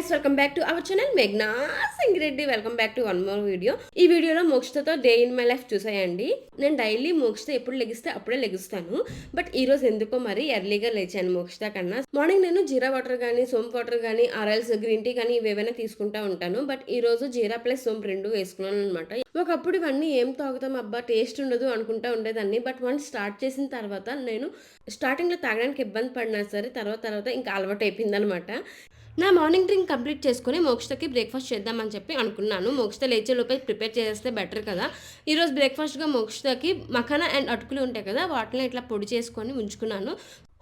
guys, welcome back to our channel Meghna Singreddy. Welcome back to one more video. ఈ వీడియోలో మోక్షతో day in my life చూసాయండి. నేను daily మోక్షతో ఎప్పుడు లెగిస్తే అప్పుడే లెగుస్తాను. But ఈ రోజు ఎందుకో మరి ఎర్లీగా లేచాను మోక్షత కన్నా. మార్నింగ్ నేను జీరా వాటర్ కానీ సోంపు వాటర్ కానీ ఆర్ఎల్స్ గ్రీన్ టీ కానీ ఇవేవైనా తీసుకుంటా ఉంటాను. బట్ ఈ రోజు జీరా ప్లస్ సోంపు రెండు వేసుకున్నాను అనమాట. ఒకప్పుడు ఇవన్నీ ఏం తాగుతాం అబ్బా టేస్ట్ ఉండదు అనుకుంటా ఉండేదాన్ని. బట్ వన్స్ స్టార్ట్ చేసిన తర్వాత నేను స్టార్టింగ్లో తాగడానికి ఇబ్బంది పడినా సరే తర్వాత ఇంకా అలవాటు అయిపోయింది అనమాట. నా మార్నింగ్ డ్రింక్ కంప్లీట్ చేసుకుని మోక్షతకి బ్రేక్ఫాస్ట్ చేద్దామని చెప్పి అనుకున్నాను. మోక్షత లేచే లోపే ప్రిపేర్ చేస్తే బెటర్ కదా. ఈరోజు బ్రేక్ఫాస్ట్గా మోక్షతకి మఖానా అండ్ అటుకులు ఉంటాయి కదా, వాటిని ఇట్లా పొడి చేసుకొని ఉంచుకున్నాను.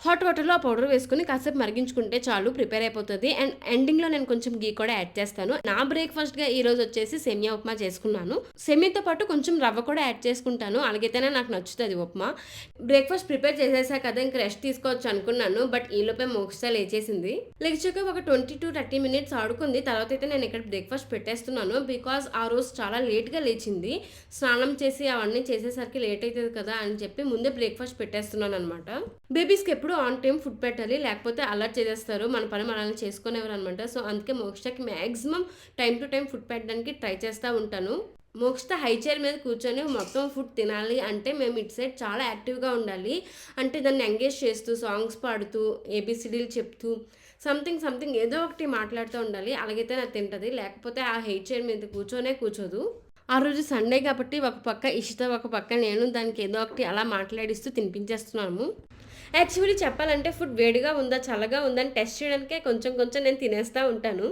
హాట్ వాటర్లో ఆ పౌడర్ వేసుకుని కాసేపు మరిగించుకుంటే చాలు, ప్రిపేర్ అయిపోతుంది. అండ్ ఎండింగ్లో నేను కొంచెం గీ కూడా యాడ్ చేస్తాను. నా బ్రేక్ఫాస్ట్గా ఈ రోజు వచ్చేసి సేమియా ఉప్మా చేసుకున్నాను. సేమియాతో పాటు కొంచెం రవ్వ కూడా యాడ్ చేసుకుంటాను, అలాగైతేనే నాకు నచ్చుతుంది ఉప్మా. బ్రేక్ఫాస్ట్ ప్రిపేర్ చేసేసా కదా, ఇంక రెస్ట్ తీసుకోవచ్చు అనుకున్నాను. బట్ ఈ లోపే మోక్షత లేచేసింది. లేచాక ఒక 20 to 30 minutes ఆడుకుంది. తర్వాత అయితే నేను ఇక్కడ బ్రేక్ఫాస్ట్ పెట్టేస్తున్నాను. బికాజ్ ఆ రోజు చాలా లేట్గా లేచింది. స్నానం చేసి అవన్నీ చేసేసరికి లేట్ అవుతుంది కదా అని చెప్పి ముందే బ్రేక్ఫాస్ట్ పెట్టేస్తున్నాను అనమాట. బేబీస్కి ఎప్పుడు ఆన్ టైం ఫుడ్ పెట్టాలి, లేకపోతే అలర్ట్ చేసేస్తారు, మన పని మనల్ని చేసుకునేవారు అనమాట. సో అందుకే మోక్షకి maximum time to time food పెట్టడానికి ట్రై చేస్తూ ఉంటాను. మోక్షత హై చైర్ మీద కూర్చొని మొత్తం ఫుడ్ తినాలి అంటే మేము ఇటు సైడ్ చాలా యాక్టివ్గా ఉండాలి. అంటే దాన్ని ఎంగేజ్ చేస్తూ సాంగ్స్ పాడుతూ ఏబిసిడీలు చెప్తూ సంథింగ్ ఏదో ఒకటి మాట్లాడుతూ ఉండాలి, అలాగైతే నాకు తింటుంది. లేకపోతే ఆ హై చైర్ మీద కూర్చోదు. ఆ రోజు సండే కాబట్టి ఒక పక్క ఇష్ట ఒక పక్క నేను దానికి ఏదో ఒకటి అలా మాట్లాడిస్తూ తినిపించేస్తున్నాము. యాక్చువల్లీ చెప్పాలంటే ఫుడ్ వేడిగా ఉందా చల్లగా ఉందా అని టెస్ట్ చేయడానికే కొంచెం నేను తినేస్తూ ఉంటాను.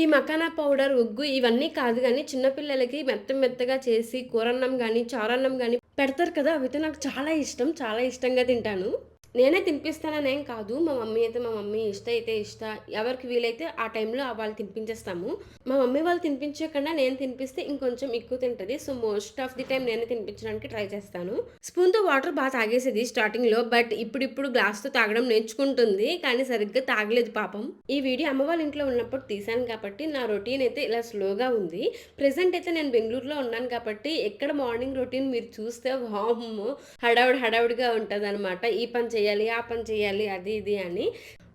ఈ మఖానా పౌడర్ ఉగ్గు ఇవన్నీ కాదు కానీ చిన్నపిల్లలకి మెత్తగా చేసి కూరన్నం కానీ చారన్నం కానీ పెడతారు కదా, అవితే నాకు చాలా ఇష్టంగా తింటాను. నేనే తినిపిస్తాననేం కాదు, మా మమ్మీ ఇష్ట ఎవరికి వీలైతే ఆ టైంలో వాళ్ళు తినిపించేస్తాము. మా మమ్మీ వాళ్ళు తినిపించకుండా నేను తినిపిస్తే ఇంకొంచెం ఎక్కువ తింటుంది. So most of the time నేను తినిపించడానికి ట్రై చేస్తాను. స్పూన్తో వాటర్ బాగా తాగేసేది స్టార్టింగ్లో, బట్ ఇప్పుడు గ్లాస్తో తాగడం నేర్చుకుంటుంది, కానీ సరిగ్గా తాగలేదు పాపం. ఈ వీడియో అమ్మ వాళ్ళ ఇంట్లో ఉన్నప్పుడు తీసాను కాబట్టి నా రొటీన్ అయితే ఇలా స్లోగా ఉంది. ప్రెసెంట్ అయితే నేను బెంగళూరులో ఉన్నాను కాబట్టి ఎక్కడ మార్నింగ్ రొటీన్ మీరు చూస్తే వామ్మో హడావుడిగా ఉంటుంది అనమాట. ఈ పని చేయాలి ఆ పని చేయాలి అది ఇది అని.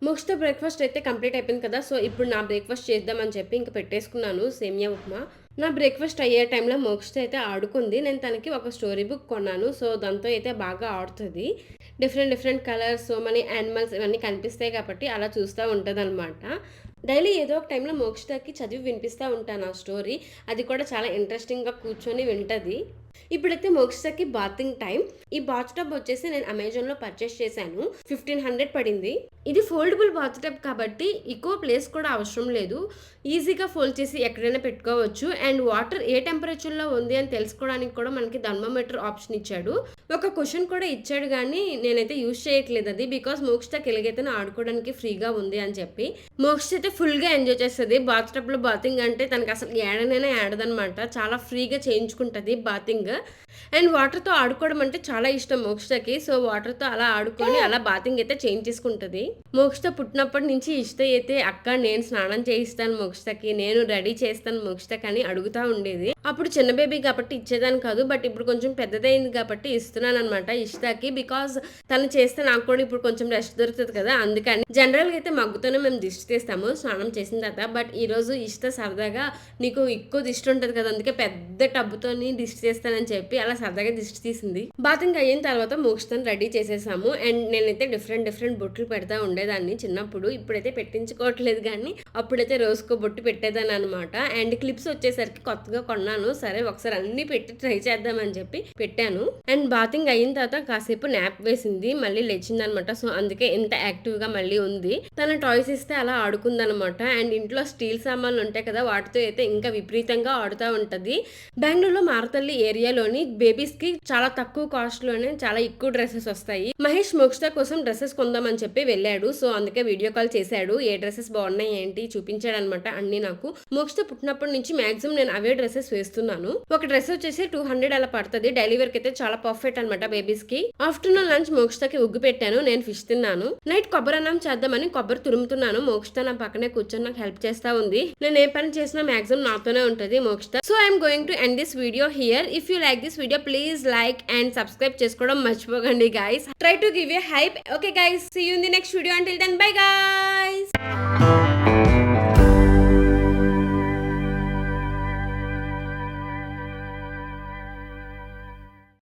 మోక్షతో బ్రేక్ఫాస్ట్ అయితే కంప్లీట్ అయిపోయింది కదా. సో ఇప్పుడు నా బ్రేక్ఫాస్ట్ చేద్దామని చెప్పి ఇంకా పెట్టేసుకున్నాను సేమియా ఉప్మా. నా బ్రేక్ఫాస్ట్ అయ్యే టైంలో మోక్షతో అయితే ఆడుకుంది. నేను తనకి ఒక స్టోరీ బుక్ కొన్నాను. సో దాంతో అయితే బాగా ఆడుతుంది. Different colours, so money animals ఇవన్నీ కనిపిస్తాయి కాబట్టి అలా చూస్తూ ఉంటుంది అనమాట. డైలీ ఏదో ఒక టైంలో మోక్షతకి చదివి వినిపిస్తూ ఉంటాను ఆ స్టోరీ. అది కూడా చాలా ఇంట్రెస్టింగ్గా కూర్చొని వింటుంది. ఇప్పుడైతే మోక్షతకి బాతింగ్ టైం. ఈ బాత్ టబ్ వచ్చేసి నేను అమెజాన్లో పర్చేస్ చేశాను. 1500 పడింది. ఇది ఫోల్డబుల్ బాత్ టబ్ కాబట్టి ఎక్కువ ప్లేస్ కూడా అవసరం లేదు, ఈజీగా ఫోల్డ్ చేసి ఎక్కడైనా పెట్టుకోవచ్చు. అండ్ వాటర్ ఏ టెంపరేచర్లో ఉంది అని తెలుసుకోవడానికి కూడా మనకి థర్మోమీటర్ ఆప్షన్ ఇచ్చాడు. ఒక క్వశ్చన్ కూడా ఇచ్చాడు కానీ నేనైతే యూజ్ చేయట్లేదు అది, బికాస్ మోక్షతకి ఎలాగైతే ఆడుకోవడానికి ఫ్రీగా ఉంది అని చెప్పి. మోక్ష అయితే ఫుల్గా ఎంజాయ్ చేస్తుంది బాత్ టబ్లో. బాతింగ్ అంటే తనకి అసలు ఏడనైనా ఏడదనమాట, చాలా ఫ్రీగా చేయించుకుంటుంది బాతింగ్. అండ్ వాటర్తో ఆడుకోవడం అంటే చాలా ఇష్టం మోక్షతకి. సో వాటర్తో అలా ఆడుకొని అలా బాతింగ్ అయితే చేయించేసుకుంటుంది. మోక్షత పుట్టినప్పటి నుంచి ఇష్ట అయితే అక్క నేను స్నానం చేయిస్తాను మోక్షతకి, నేను రెడీ చేస్తాను మోక్షతకి అని అడుగుతూ ఉండేది. అప్పుడు చిన్న బేబీ కాబట్టి ఇచ్చేదాన్ని కాదు, బట్ ఇప్పుడు కొంచెం పెద్దదైంది కాబట్టి ఇస్తున్నాను అనమాట ఇష్టకి. బికాజ్ తను చేస్తే నాకు కూడా ఇప్పుడు కొంచెం రెస్ట్ దొరుకుతుంది కదా, అందుకని. జనరల్గా అయితే మగ్గుతోనే మేము దిష్టి తీస్తాము స్నానం చేసిన తర్వాత. బట్ ఈరోజు ఇష్ట సరదాగా నీకు ఎక్కువ దిష్టి ఉంటుంది కదా, అందుకే పెద్ద టబ్బుతోని దిష్టి చేస్తానని చెప్పి అలా సరదాగా దిష్టి తీసింది. బాతింగ్ అయిన తర్వాత మోక్షతను రెడీ చేసేసాము. అండ్ నేనైతే డిఫరెంట్ బొట్లు పెడతా ఉండేదాన్ని చిన్నప్పుడు. ఇప్పుడైతే పెట్టించుకోవట్లేదు కానీ అప్పుడైతే రోజుకో బొట్టు పెట్టేదాన్ని అనమాట. అండ్ క్లిప్స్ వచ్చేసరికి కొత్తగా కొన్నాను. సరే ఒకసారి అన్ని పెట్టి ట్రై చేద్దామని చెప్పి పెట్టాను. అండ్ బాతింగ్ అయిన తర్వాత కాసేపు నాప్ వేసింది, మళ్ళీ లేచింది అనమాట. సో అందుకే ఎంత యాక్టివ్ గా మళ్ళీ ఉంది. తన టాయ్స్ ఇస్తే అలా ఆడుకుందనమాట. అండ్ ఇంట్లో స్టీల్ సామాన్లు ఉంటాయి కదా, వాటితో అయితే ఇంకా విపరీతంగా ఆడుతూ ఉంటది. బెంగళూరులో మారతల్లి ఏరియాలోని బేబీస్ కి చాలా తక్కువ కాస్ట్ లోనే చాలా ఎక్కువ డ్రెస్సెస్ వస్తాయి. మహేష్ మోక్షత కోసం డ్రెస్సెస్ కొందామని చెప్పి వెళ్ళాడు. సో అందుకే వీడియో కాల్ చేశాడు, ఏ డ్రెస్సెస్ బాగున్నాయి ఏంటి చూపించాడు అనమాట అన్ని. నాకు మోక్షత పుట్టినప్పటి నుంచి మాక్సిమం నేను అవే డ్రెస్సెస్ వేస్తున్నాను. ఒక డ్రెస్ వచ్చేసి 200 అలా పడుతుంది. డైలీ వేర్ అయితే చాలా పర్ఫెక్ట్ అనమాట బేబీస్ కి. ఆఫ్టర్నూన్ లంచ్ మోక్షతకి ఉగ్గు పెట్టాను, నేను ఫిష్ తిన్నాను. నైట్ కొబ్బరి అన్నం చేద్దామని కొబ్బరి తురుముతున్నాను. మోక్షత నా పక్కనే కూర్చొని నాకు హెల్ప్ చేస్తా ఉంది. నేను ఏ పని చేసినా మాక్సిమం నాతోనే ఉంటది మోక్షత. So I'm going to end this video here. If you like this video please like and subscribe చేసుకోవడం మర్చిపోకండి guys. Try to give a hype. Okay guys, see you in the next video. Until then bye guys.